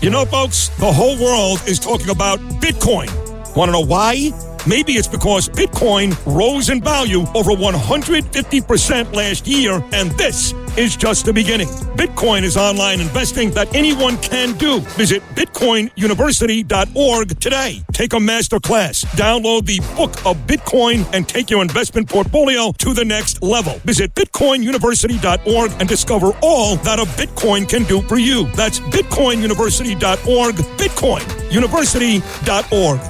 You know, folks, the whole world is talking about Bitcoin. Want to know why? Maybe it's because Bitcoin rose in value over 150% last year, and this is just the beginning. Bitcoin is online investing that anyone can do. Visit bitcoinuniversity.org today. Take a master class. Download the Book of Bitcoin and take your investment portfolio to the next level. Visit bitcoinuniversity.org and discover all that a Bitcoin can do for you. That's bitcoinuniversity.org, bitcoinuniversity.org.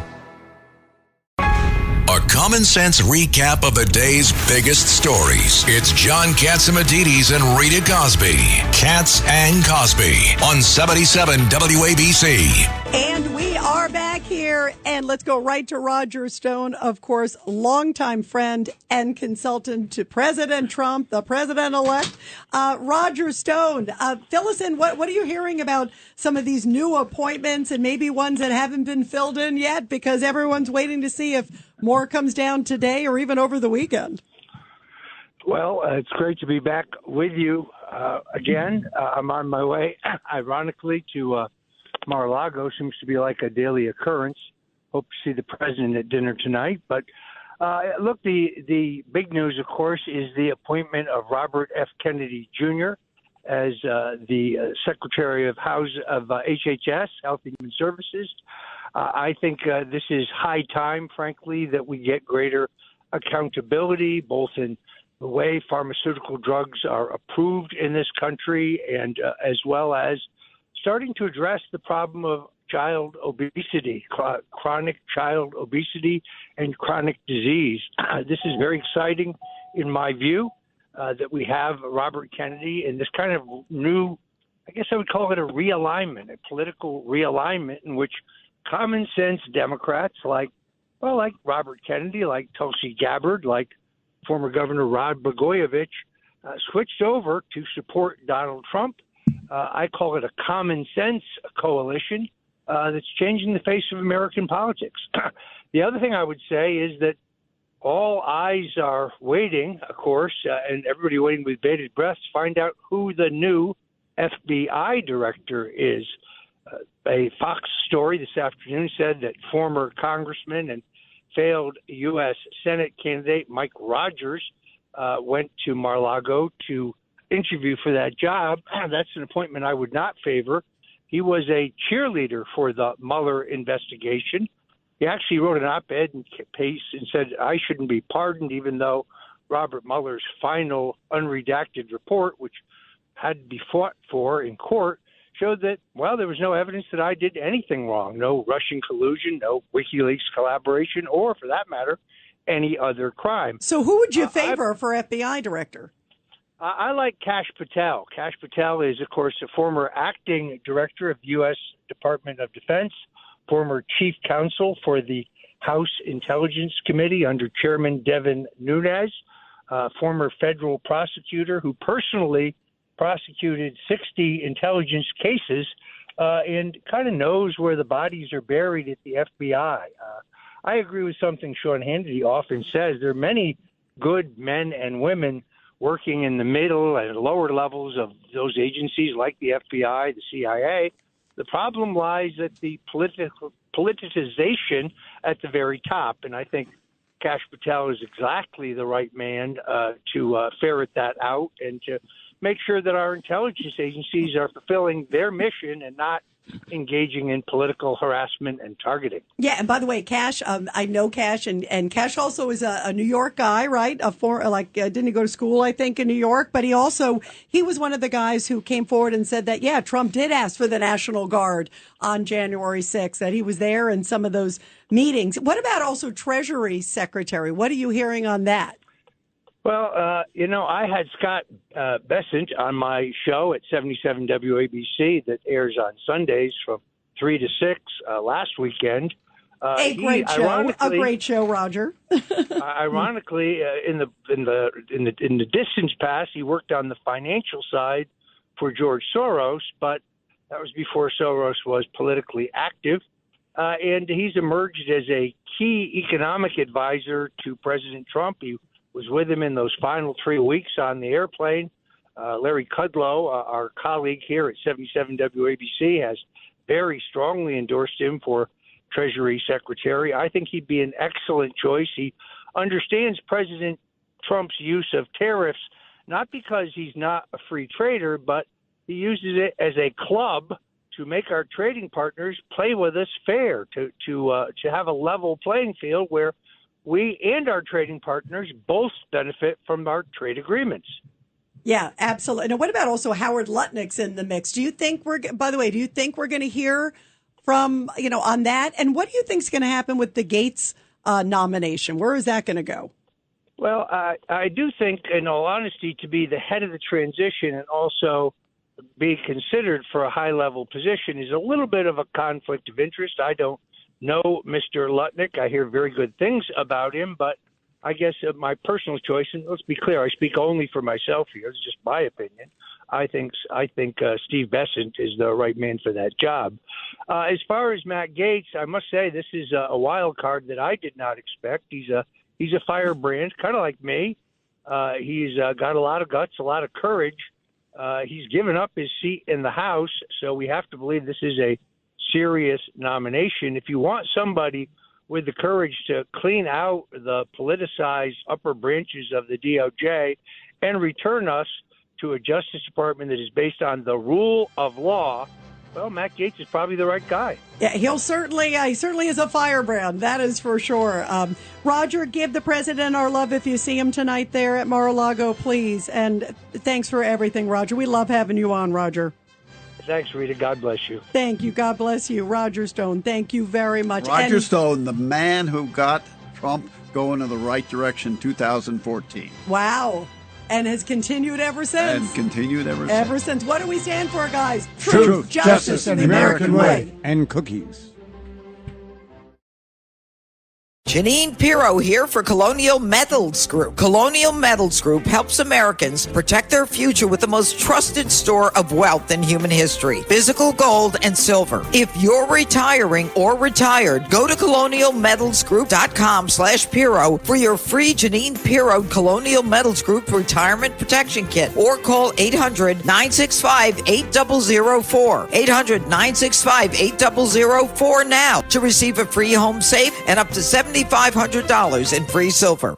A common sense recap of the day's biggest stories. It's John Catsimatidis and Rita Cosby. Katz and Cosby on 77 WABC. And we are back here, and let's go right to Roger Stone, of course, longtime friend and consultant to President Trump, the president-elect. Roger Stone, fill us in. What are you hearing about some of these new appointments and maybe ones that haven't been filled in yet? Because everyone's waiting to see if more comes down today or even over the weekend. Well, it's great to be back with you again. I'm on my way, ironically, to Mar-a-Lago. Seems to be like a daily occurrence. Hope to see the president at dinner tonight. But look, the big news, of course, is the appointment of Robert F. Kennedy Jr. as the Secretary of HHS, Health and Human Services. I think this is high time, frankly, that we get greater accountability, both in the way pharmaceutical drugs are approved in this country and as well as starting to address the problem of child obesity, chronic child obesity and chronic disease. This is very exciting, in my view, that we have Robert Kennedy in this kind of new, I guess I would call it a realignment, a political realignment in which common sense Democrats like Robert Kennedy, like Tulsi Gabbard, like former Governor Rod Blagojevich, switched over to support Donald Trump. I call it a common sense coalition that's changing the face of American politics. The other thing I would say is that all eyes are waiting, of course, and everybody waiting with bated breath to find out who the new FBI director is. A Fox story this afternoon said that former congressman and failed U.S. Senate candidate Mike Rogers went to Mar-a-Lago to interview for that job. That's an appointment I would not favor. He was a cheerleader for the Mueller investigation. He actually wrote an op-ed in Pace and said, I shouldn't be pardoned, even though Robert Mueller's final unredacted report, which had to be fought for in court, showed that, well, there was no evidence that I did anything wrong. No Russian collusion, no WikiLeaks collaboration, or, for that matter, any other crime. So who would you favor for FBI director? I like Kash Patel. Kash Patel is, of course, a former acting director of the U.S. Department of Defense, former chief counsel for the House Intelligence Committee under Chairman Devin Nunes, former federal prosecutor who personally prosecuted 60 intelligence cases and kind of knows where the bodies are buried at the FBI. I agree with something Sean Hannity often says. There are many good men and women working in the middle and lower levels of those agencies like the FBI, the CIA. The problem lies at the politicization at the very top, and I think Kash Patel is exactly the right man to ferret that out and to make sure that our intelligence agencies are fulfilling their mission and not engaging in political harassment and targeting. Yeah, and by the way, Kash, I know Kash, and Kash also is a New York guy, right? Didn't he go to school, I think, in New York? But he was one of the guys who came forward and said that, yeah, Trump did ask for the National Guard on January 6th, that he was there in some of those meetings. What about also Treasury Secretary? What are you hearing on that? Well, I had Scott Bessent on my show at 77 WABC that airs on Sundays from 3 to 6 last weekend. A great show, Roger. Ironically, in the distance past, he worked on the financial side for George Soros, but that was before Soros was politically active. And he's emerged as a key economic advisor to President Trump. He was with him in those final 3 weeks on the airplane. Larry Kudlow, our colleague here at 77 WABC, has very strongly endorsed him for Treasury Secretary. I think he'd be an excellent choice. He understands President Trump's use of tariffs, not because he's not a free trader, but he uses it as a club to make our trading partners play with us fair, to have a level playing field where we and our trading partners both benefit from our trade agreements. Yeah, absolutely. Now, what about also Howard Lutnick's in the mix? Do you think we're going to hear from, on that? And what do you think is going to happen with the Gates nomination? Where is that going to go? Well, I do think, in all honesty, to be the head of the transition and also be considered for a high-level position is a little bit of a conflict of interest. I don't know Mr. Lutnick. I hear very good things about him, but I guess my personal choice, and let's be clear, I speak only for myself here. It's just my opinion. I think Steve Bessent is the right man for that job. As far as Matt Gaetz, I must say this is a wild card that I did not expect. He's a firebrand, kind of like me. He's got a lot of guts, a lot of courage. He's given up his seat in the House, so we have to believe this is a serious nomination. If you want somebody with the courage to clean out the politicized upper branches of the DOJ and return us to a Justice Department that is based on the rule of law, well, Matt Gaetz is probably the right guy. Yeah, he certainly is a firebrand. That is for sure. Roger, give the president our love if you see him tonight there at Mar-a-Lago, please. And thanks for everything, Roger. We love having you on, Roger. Thanks, Rita. God bless you. Thank you. God bless you. Roger Stone, thank you very much. Roger Stone, the man who got Trump going in the right direction 2014. Wow. And has continued ever since. Ever since. What do we stand for, guys? Truth, justice, and the American way. And cookies. Janine Pirro here for Colonial Metals Group. Colonial Metals Group helps Americans protect their future with the most trusted store of wealth in human history, physical gold and silver. If you're retiring or retired, go to colonialmetalsgroup.com/Pirro for your free Janine Pirro Colonial Metals Group Retirement Protection Kit, or call 800-965-8004. 800-965-8004 now to receive a free home safe and up to $7,500 in free silver.